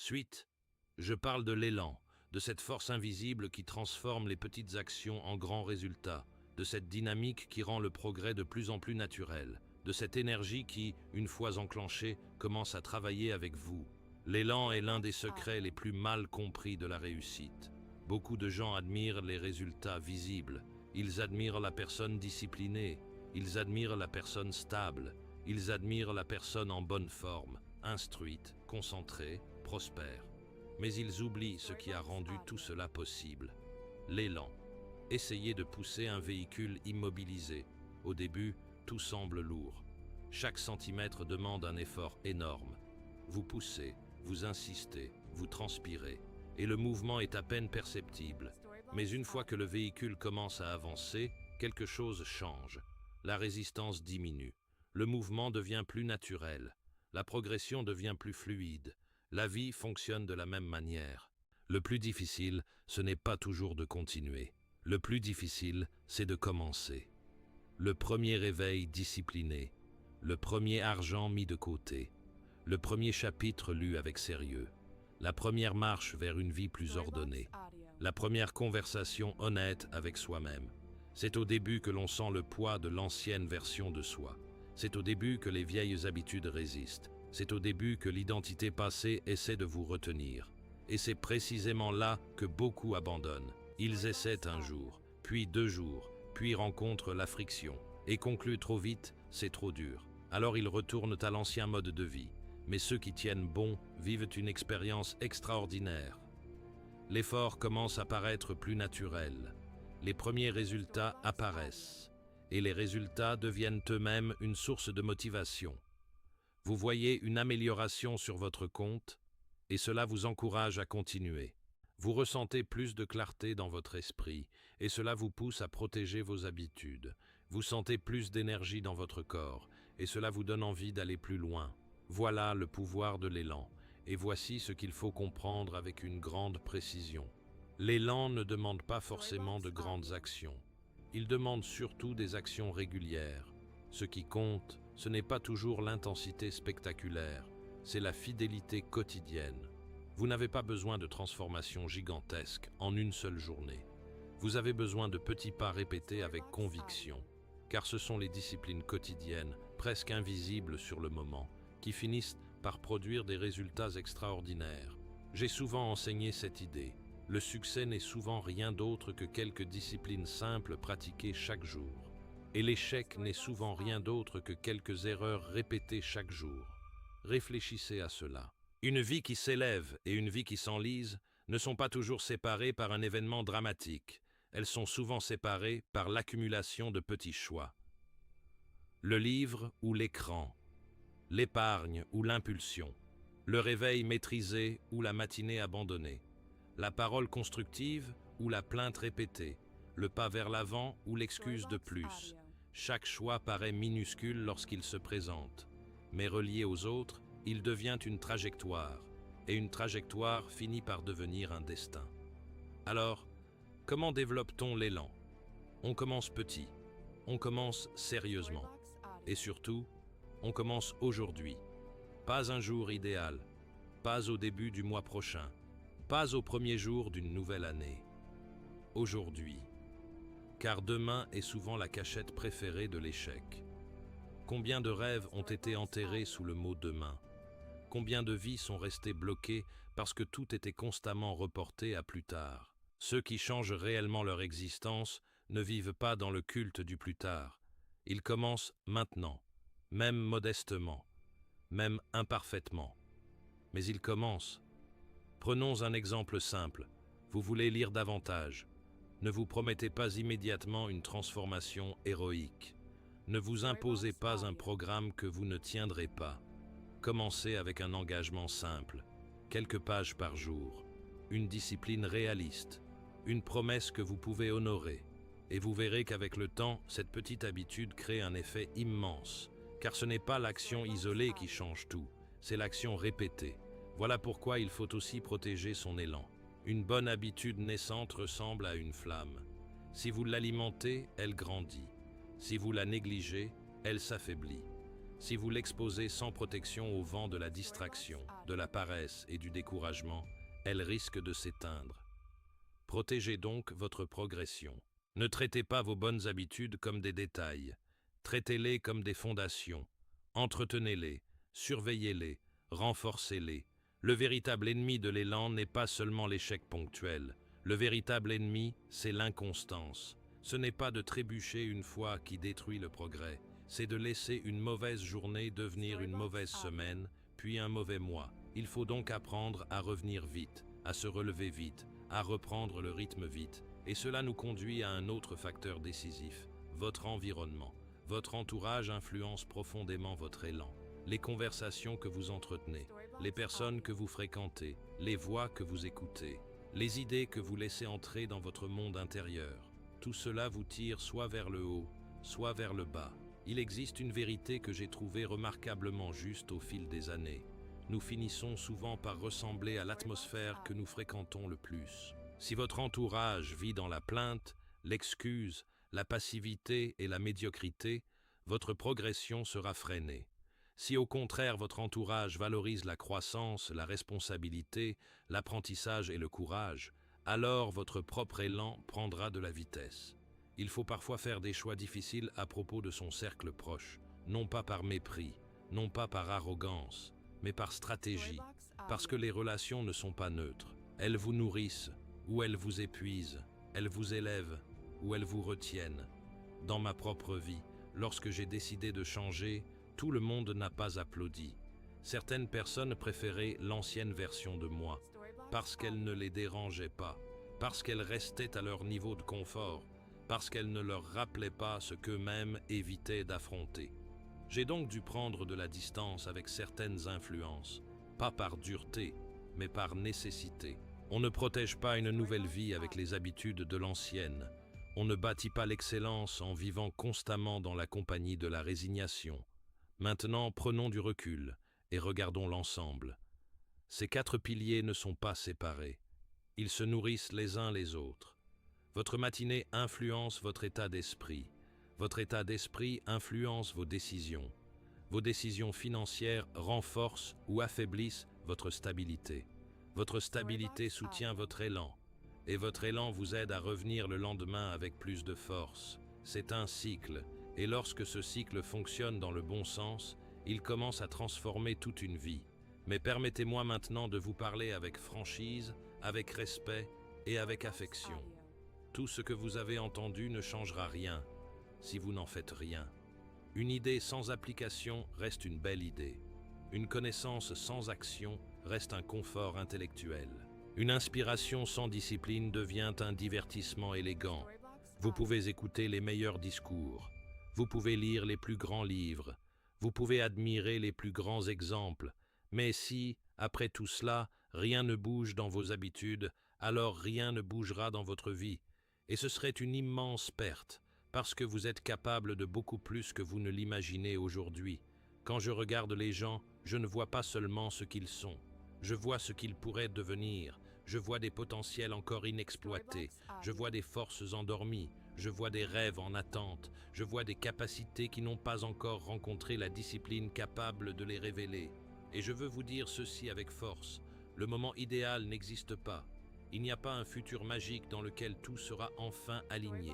Suite, je parle de l'élan, de cette force invisible qui transforme les petites actions en grands résultats, de cette dynamique qui rend le progrès de plus en plus naturel, de cette énergie qui, une fois enclenchée, commence à travailler avec vous. L'élan est l'un des secrets les plus mal compris de la réussite. Beaucoup de gens admirent les résultats visibles, ils admirent la personne disciplinée, ils admirent la personne stable, ils admirent la personne en bonne forme, instruite, concentrée, prospère. Mais ils oublient ce qui a rendu tout cela possible. L'élan. Essayez de pousser un véhicule immobilisé. Au début, tout semble lourd. Chaque centimètre demande un effort énorme. Vous poussez, vous insistez, vous transpirez, et le mouvement est à peine perceptible. Mais une fois que le véhicule commence à avancer, quelque chose change. La résistance diminue. Le mouvement devient plus naturel. La progression devient plus fluide. La vie fonctionne de la même manière. Le plus difficile, ce n'est pas toujours de continuer. Le plus difficile, c'est de commencer. Le premier réveil discipliné, le premier argent mis de côté, le premier chapitre lu avec sérieux, la première marche vers une vie plus ordonnée, la première conversation honnête avec soi-même. C'est au début que l'on sent le poids de l'ancienne version de soi. C'est au début que les vieilles habitudes résistent. C'est au début que l'identité passée essaie de vous retenir. Et c'est précisément là que beaucoup abandonnent. Ils essaient un jour, puis 2 jours, puis rencontrent la friction. Et concluent trop vite, c'est trop dur. Alors ils retournent à l'ancien mode de vie. Mais ceux qui tiennent bon vivent une expérience extraordinaire. L'effort commence à paraître plus naturel. Les premiers résultats apparaissent. Et les résultats deviennent eux-mêmes une source de motivation. Vous voyez une amélioration sur votre compte et cela vous encourage à continuer. Vous ressentez plus de clarté dans votre esprit et cela vous pousse à protéger vos habitudes. Vous sentez plus d'énergie dans votre corps et cela vous donne envie d'aller plus loin. Voilà le pouvoir de l'élan et voici ce qu'il faut comprendre avec une grande précision. L'élan ne demande pas forcément de grandes actions. Il demande surtout des actions régulières. Ce qui compte, ce n'est pas toujours l'intensité spectaculaire, c'est la fidélité quotidienne. Vous n'avez pas besoin de transformations gigantesques en une seule journée. Vous avez besoin de petits pas répétés avec conviction, car ce sont les disciplines quotidiennes, presque invisibles sur le moment, qui finissent par produire des résultats extraordinaires. J'ai souvent enseigné cette idée. Le succès n'est souvent rien d'autre que quelques disciplines simples pratiquées chaque jour. Et l'échec n'est souvent rien d'autre que quelques erreurs répétées chaque jour. Réfléchissez à cela. Une vie qui s'élève et une vie qui s'enlise ne sont pas toujours séparées par un événement dramatique. Elles sont souvent séparées par l'accumulation de petits choix. Le livre ou l'écran, l'épargne ou l'impulsion, le réveil maîtrisé ou la matinée abandonnée, la parole constructive ou la plainte répétée, le pas vers l'avant ou l'excuse de plus. Chaque choix paraît minuscule lorsqu'il se présente, mais relié aux autres, il devient une trajectoire, et une trajectoire finit par devenir un destin. Alors, comment développe-t-on l'élan? On commence petit, on commence sérieusement, et surtout, on commence aujourd'hui. Pas un jour idéal, pas au début du mois prochain, pas au premier jour d'une nouvelle année. Aujourd'hui. Car demain est souvent la cachette préférée de l'échec. Combien de rêves ont été enterrés sous le mot demain? Combien de vies sont restées bloquées parce que tout était constamment reporté à plus tard? Ceux qui changent réellement leur existence ne vivent pas dans le culte du plus tard. Ils commencent maintenant, même modestement, même imparfaitement. Mais ils commencent. Prenons un exemple simple. Vous voulez lire davantage. Ne vous promettez pas immédiatement une transformation héroïque. Ne vous imposez pas un programme que vous ne tiendrez pas. Commencez avec un engagement simple, quelques pages par jour, une discipline réaliste, une promesse que vous pouvez honorer. Et vous verrez qu'avec le temps, cette petite habitude crée un effet immense, car ce n'est pas l'action isolée qui change tout, c'est l'action répétée. Voilà pourquoi il faut aussi protéger son élan. Une bonne habitude naissante ressemble à une flamme. Si vous l'alimentez, elle grandit. Si vous la négligez, elle s'affaiblit. Si vous l'exposez sans protection au vent de la distraction, de la paresse et du découragement, elle risque de s'éteindre. Protégez donc votre progression. Ne traitez pas vos bonnes habitudes comme des détails. Traitez-les comme des fondations. Entretenez-les, surveillez-les, renforcez-les. Le véritable ennemi de l'élan n'est pas seulement l'échec ponctuel. Le véritable ennemi, c'est l'inconstance. Ce n'est pas de trébucher une fois qui détruit le progrès. C'est de laisser une mauvaise journée devenir une mauvaise semaine, puis un mauvais mois. Il faut donc apprendre à revenir vite, à se relever vite, à reprendre le rythme vite. Et cela nous conduit à un autre facteur décisif, votre environnement. Votre entourage influence profondément votre élan. Les conversations que vous entretenez, les personnes que vous fréquentez, les voix que vous écoutez, les idées que vous laissez entrer dans votre monde intérieur. Tout cela vous tire soit vers le haut, soit vers le bas. Il existe une vérité que j'ai trouvée remarquablement juste au fil des années. Nous finissons souvent par ressembler à l'atmosphère que nous fréquentons le plus. Si votre entourage vit dans la plainte, l'excuse, la passivité et la médiocrité, votre progression sera freinée. Si au contraire votre entourage valorise la croissance, la responsabilité, l'apprentissage et le courage, alors votre propre élan prendra de la vitesse. Il faut parfois faire des choix difficiles à propos de son cercle proche, non pas par mépris, non pas par arrogance, mais par stratégie, parce que les relations ne sont pas neutres. Elles vous nourrissent, ou elles vous épuisent, elles vous élèvent, ou elles vous retiennent. Dans ma propre vie, lorsque j'ai décidé de changer, tout le monde n'a pas applaudi. Certaines personnes préféraient l'ancienne version de moi, parce qu'elle ne les dérangeait pas, parce qu'elle restait à leur niveau de confort, parce qu'elle ne leur rappelait pas ce qu'eux-mêmes évitaient d'affronter. J'ai donc dû prendre de la distance avec certaines influences, pas par dureté, mais par nécessité. On ne protège pas une nouvelle vie avec les habitudes de l'ancienne. On ne bâtit pas l'excellence en vivant constamment dans la compagnie de la résignation. Maintenant, prenons du recul et regardons l'ensemble. Ces 4 piliers ne sont pas séparés. Ils se nourrissent les uns les autres. Votre matinée influence votre état d'esprit. Votre état d'esprit influence vos décisions. Vos décisions financières renforcent ou affaiblissent votre stabilité. Votre stabilité soutient votre élan. Et votre élan vous aide à revenir le lendemain avec plus de force. C'est un cycle, et lorsque ce cycle fonctionne dans le bon sens, il commence à transformer toute une vie. Mais permettez-moi maintenant de vous parler avec franchise, avec respect et avec affection. Tout ce que vous avez entendu ne changera rien si vous n'en faites rien. Une idée sans application reste une belle idée. Une connaissance sans action reste un confort intellectuel. Une inspiration sans discipline devient un divertissement élégant. Vous pouvez écouter les meilleurs discours. Vous pouvez lire les plus grands livres. Vous pouvez admirer les plus grands exemples. Mais si, après tout cela, rien ne bouge dans vos habitudes, alors rien ne bougera dans votre vie. Et ce serait une immense perte, parce que vous êtes capable de beaucoup plus que vous ne l'imaginez aujourd'hui. Quand je regarde les gens, je ne vois pas seulement ce qu'ils sont. Je vois ce qu'ils pourraient devenir. Je vois des potentiels encore inexploités. Je vois des forces endormies. Je vois des rêves en attente. Je vois des capacités qui n'ont pas encore rencontré la discipline capable de les révéler. Et je veux vous dire ceci avec force. Le moment idéal n'existe pas. Il n'y a pas un futur magique dans lequel tout sera enfin aligné.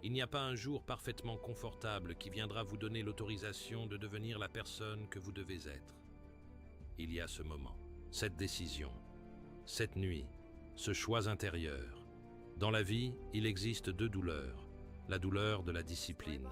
Il n'y a pas un jour parfaitement confortable qui viendra vous donner l'autorisation de devenir la personne que vous devez être. Il y a ce moment, cette décision, cette nuit, ce choix intérieur. Dans la vie, il existe 2 douleurs. La douleur de la discipline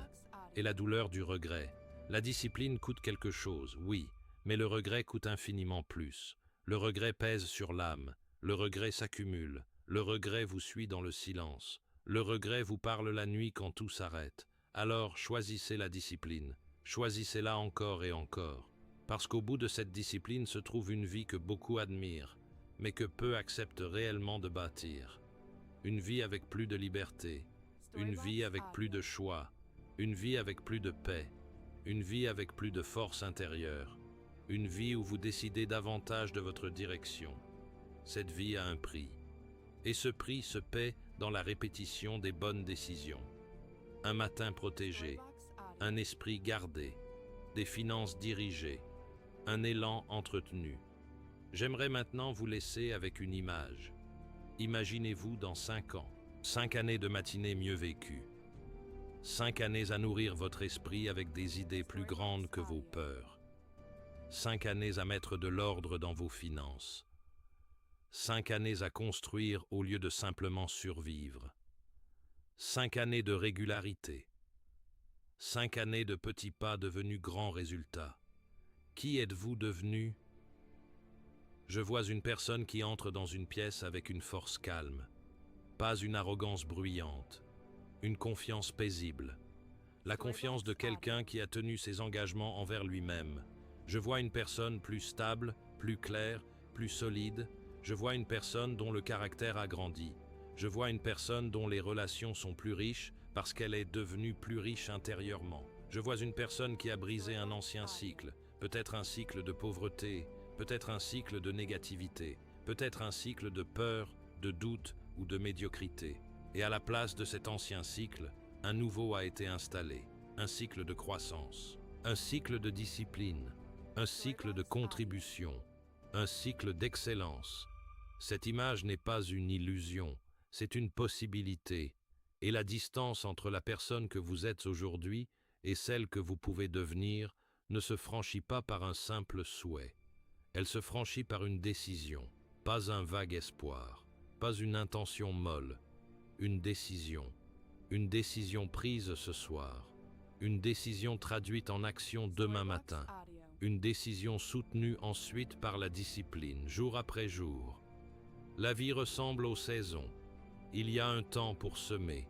et la douleur du regret. La discipline coûte quelque chose, oui, mais le regret coûte infiniment plus. Le regret pèse sur l'âme. Le regret s'accumule, le regret vous suit dans le silence, le regret vous parle la nuit quand tout s'arrête. Alors choisissez la discipline, choisissez-la encore et encore, parce qu'au bout de cette discipline se trouve une vie que beaucoup admirent, mais que peu acceptent réellement de bâtir. Une vie avec plus de liberté, une vie avec plus de choix, une vie avec plus de paix, une vie avec plus de force intérieure, une vie où vous décidez davantage de votre direction. Cette vie a un prix, et ce prix se paie dans la répétition des bonnes décisions. Un matin protégé, un esprit gardé, des finances dirigées, un élan entretenu. J'aimerais maintenant vous laisser avec une image. Imaginez-vous dans 5 ans, 5 années de matinées mieux vécues, 5 années à nourrir votre esprit avec des idées plus grandes que vos peurs, 5 années à mettre de l'ordre dans vos finances, 5 années à construire au lieu de simplement survivre, 5 années de régularité, 5 années de petits pas devenus grands résultats. Qui êtes-vous devenu? Je vois une personne qui entre dans une pièce avec une force calme, pas une arrogance bruyante, une confiance paisible, la confiance de quelqu'un qui a tenu ses engagements envers lui-même. Je vois une personne plus stable, plus claire, plus solide. Je vois une personne dont le caractère a grandi. Je vois une personne dont les relations sont plus riches parce qu'elle est devenue plus riche intérieurement. Je vois une personne qui a brisé un ancien cycle, peut-être un cycle de pauvreté, peut-être un cycle de négativité, peut-être un cycle de peur, de doute ou de médiocrité. Et à la place de cet ancien cycle, un nouveau a été installé, un cycle de croissance, un cycle de discipline, un cycle de contribution, un cycle d'excellence. Cette image n'est pas une illusion, c'est une possibilité. Et la distance entre la personne que vous êtes aujourd'hui et celle que vous pouvez devenir ne se franchit pas par un simple souhait. Elle se franchit par une décision, pas un vague espoir, pas une intention molle, une décision prise ce soir, une décision traduite en action demain matin, une décision soutenue ensuite par la discipline, jour après jour. La vie ressemble aux saisons. Il y a un temps pour semer,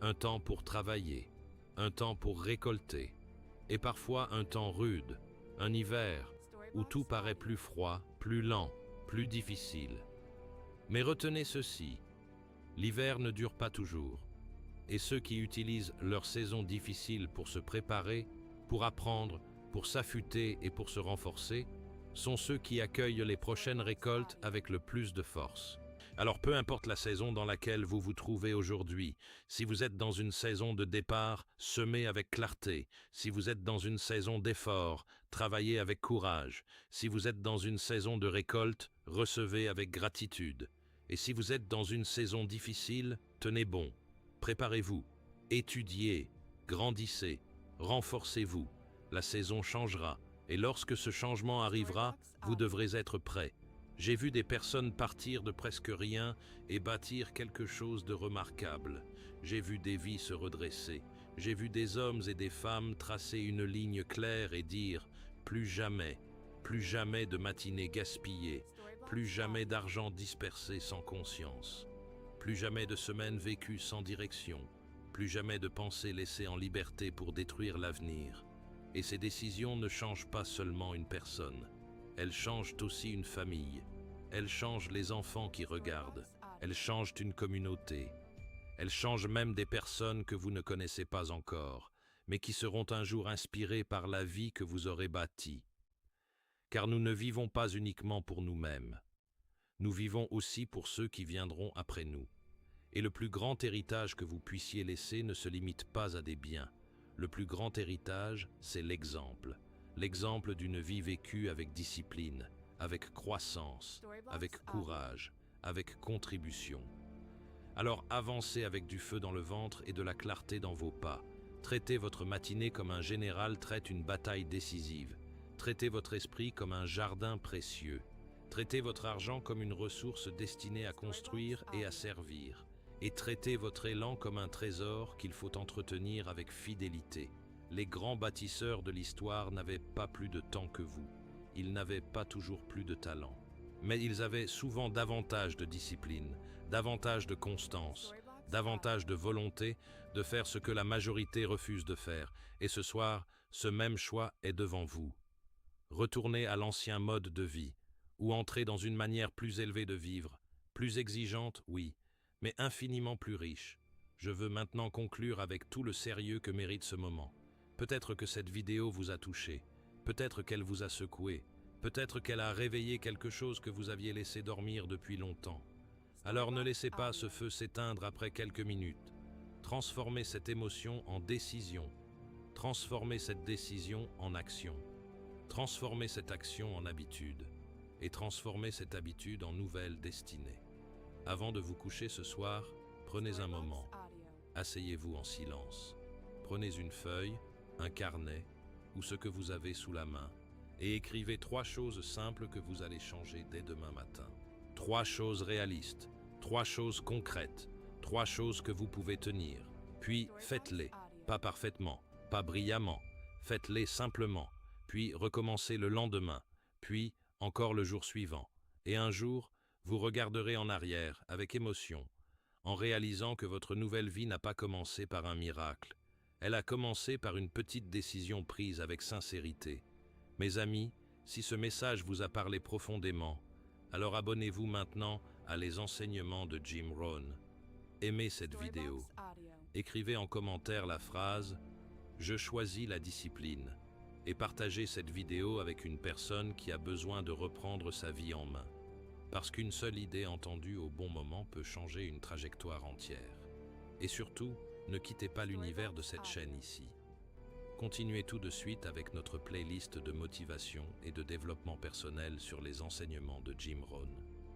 un temps pour travailler, un temps pour récolter, et parfois un temps rude, un hiver, où tout paraît plus froid, plus lent, plus difficile. Mais retenez ceci, l'hiver ne dure pas toujours, et ceux qui utilisent leur saison difficile pour se préparer, pour apprendre, pour s'affûter et pour se renforcer, sont ceux qui accueillent les prochaines récoltes avec le plus de force. Alors peu importe la saison dans laquelle vous vous trouvez aujourd'hui, si vous êtes dans une saison de départ, semez avec clarté. Si vous êtes dans une saison d'effort, travaillez avec courage. Si vous êtes dans une saison de récolte, recevez avec gratitude. Et si vous êtes dans une saison difficile, tenez bon. Préparez-vous, étudiez, grandissez, renforcez-vous. La saison changera, et lorsque ce changement arrivera, vous devrez être prêt. J'ai vu des personnes partir de presque rien et bâtir quelque chose de remarquable. J'ai vu des vies se redresser. J'ai vu des hommes et des femmes tracer une ligne claire et dire « plus jamais de matinées gaspillées, plus jamais d'argent dispersé sans conscience, plus jamais de semaines vécues sans direction, plus jamais de pensées laissées en liberté pour détruire l'avenir. » Et ces décisions ne changent pas seulement une personne. Elles changent aussi une famille, elles changent les enfants qui regardent, elles changent une communauté, elles changent même des personnes que vous ne connaissez pas encore, mais qui seront un jour inspirées par la vie que vous aurez bâtie. Car nous ne vivons pas uniquement pour nous-mêmes, nous vivons aussi pour ceux qui viendront après nous. Et le plus grand héritage que vous puissiez laisser ne se limite pas à des biens. Le plus grand héritage, c'est l'exemple. L'exemple d'une vie vécue avec discipline, avec croissance, avec courage, avec contribution. Alors avancez avec du feu dans le ventre et de la clarté dans vos pas. Traitez votre matinée comme un général traite une bataille décisive. Traitez votre esprit comme un jardin précieux. Traitez votre argent comme une ressource destinée à construire et à servir. Et traitez votre élan comme un trésor qu'il faut entretenir avec fidélité. Les grands bâtisseurs de l'histoire n'avaient pas plus de temps que vous. Ils n'avaient pas toujours plus de talent. Mais ils avaient souvent davantage de discipline, davantage de constance, davantage de volonté de faire ce que la majorité refuse de faire. Et ce soir, ce même choix est devant vous. Retournez à l'ancien mode de vie, ou entrez dans une manière plus élevée de vivre, plus exigeante, oui, mais infiniment plus riche. Je veux maintenant conclure avec tout le sérieux que mérite ce moment. Peut-être que cette vidéo vous a touché, peut-être qu'elle vous a secoué, peut-être qu'elle a réveillé quelque chose que vous aviez laissé dormir depuis longtemps. Alors ne laissez pas ce feu s'éteindre après quelques minutes. Transformez cette émotion en décision. Transformez cette décision en action. Transformez cette action en habitude. Et transformez cette habitude en nouvelle destinée. Avant de vous coucher ce soir, prenez un moment. Asseyez-vous en silence. Prenez une feuille, un carnet ou ce que vous avez sous la main et écrivez 3 choses simples que vous allez changer dès demain matin. 3 choses réalistes, 3 choses concrètes, 3 choses que vous pouvez tenir. Puis faites-les, pas parfaitement, pas brillamment, faites-les simplement, puis recommencez le lendemain, puis encore le jour suivant. Et un jour, vous regarderez en arrière avec émotion, en réalisant que votre nouvelle vie n'a pas commencé par un miracle. Elle a commencé par une petite décision prise avec sincérité. Mes amis, si ce message vous a parlé profondément, alors abonnez-vous maintenant à Les Enseignements de Jim Rohn. Aimez cette vidéo. Écrivez en commentaire la phrase « Je choisis la discipline » et partagez cette vidéo avec une personne qui a besoin de reprendre sa vie en main. Parce qu'une seule idée entendue au bon moment peut changer une trajectoire entière. Et surtout, ne quittez pas l'univers de cette chaîne ici. Continuez tout de suite avec notre playlist de motivation et de développement personnel sur les enseignements de Jim Rohn.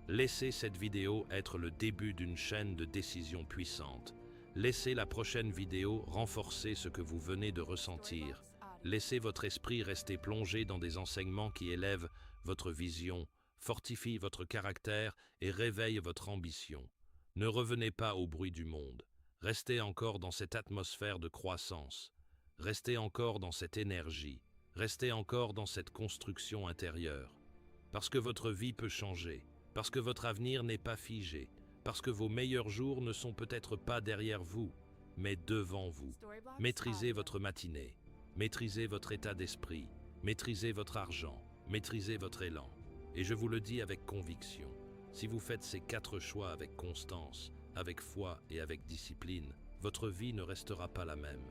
Laissez cette vidéo être le début d'une chaîne de décision puissante. Laissez la prochaine vidéo renforcer ce que vous venez de ressentir. Laissez votre esprit rester plongé dans des enseignements qui élèvent votre vision, fortifient votre caractère et réveillent votre ambition. Ne revenez pas au bruit du monde. Restez encore dans cette atmosphère de croissance. Restez encore dans cette énergie. Restez encore dans cette construction intérieure. Parce que votre vie peut changer. Parce que votre avenir n'est pas figé. Parce que vos meilleurs jours ne sont peut-être pas derrière vous, mais devant vous. Maîtrisez votre matinée. Maîtrisez votre état d'esprit. Maîtrisez votre argent. Maîtrisez votre élan. Et je vous le dis avec conviction. Si vous faites ces 4 choix avec constance, avec foi et avec discipline, votre vie ne restera pas la même.